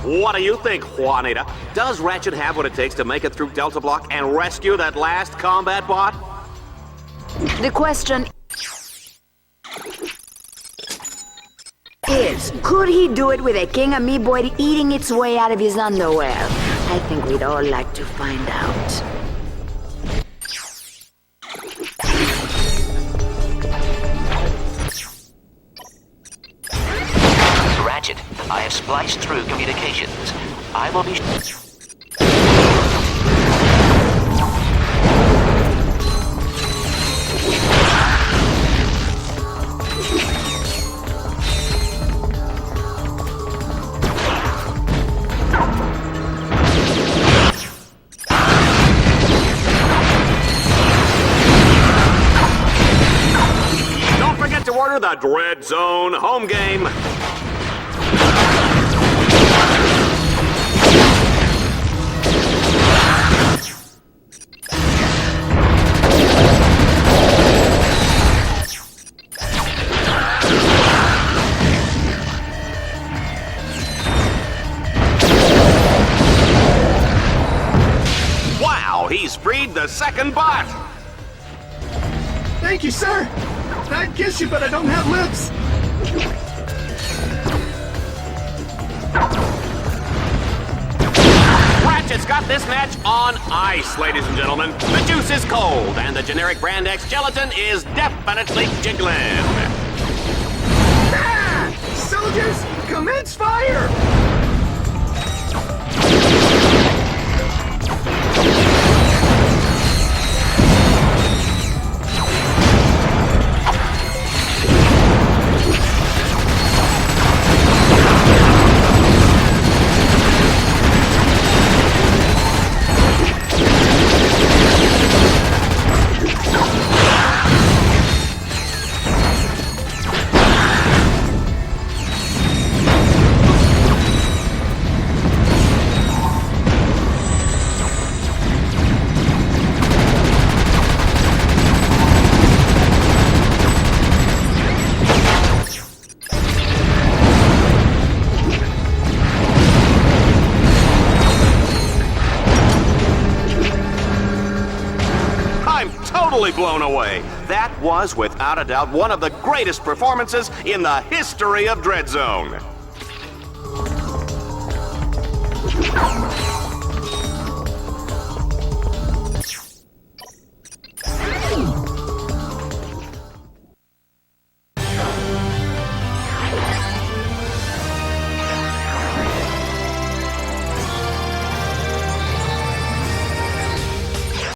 What do you think, Juanita? Does Ratchet have what it takes to make it through Delta Block and rescue that last combat bot? The question is, could he do it with a King Amoeboid eating its way out of his underwear? I think we'd all like to find out. Ratchet, I have spliced through communications. I will be... Don't forget to order the Dread Zone home game. Wow, he's freed the second bot. Thank you, sir. I'd kiss you, but I don't have lips. Ratchet's got this match on ice, ladies and gentlemen. The juice is cold, and the generic brand X gelatin is definitely jiggling. Ah! Soldiers, commence fire! Totally blown away. That was, without a doubt, one of the greatest performances in the history of Dread Zone.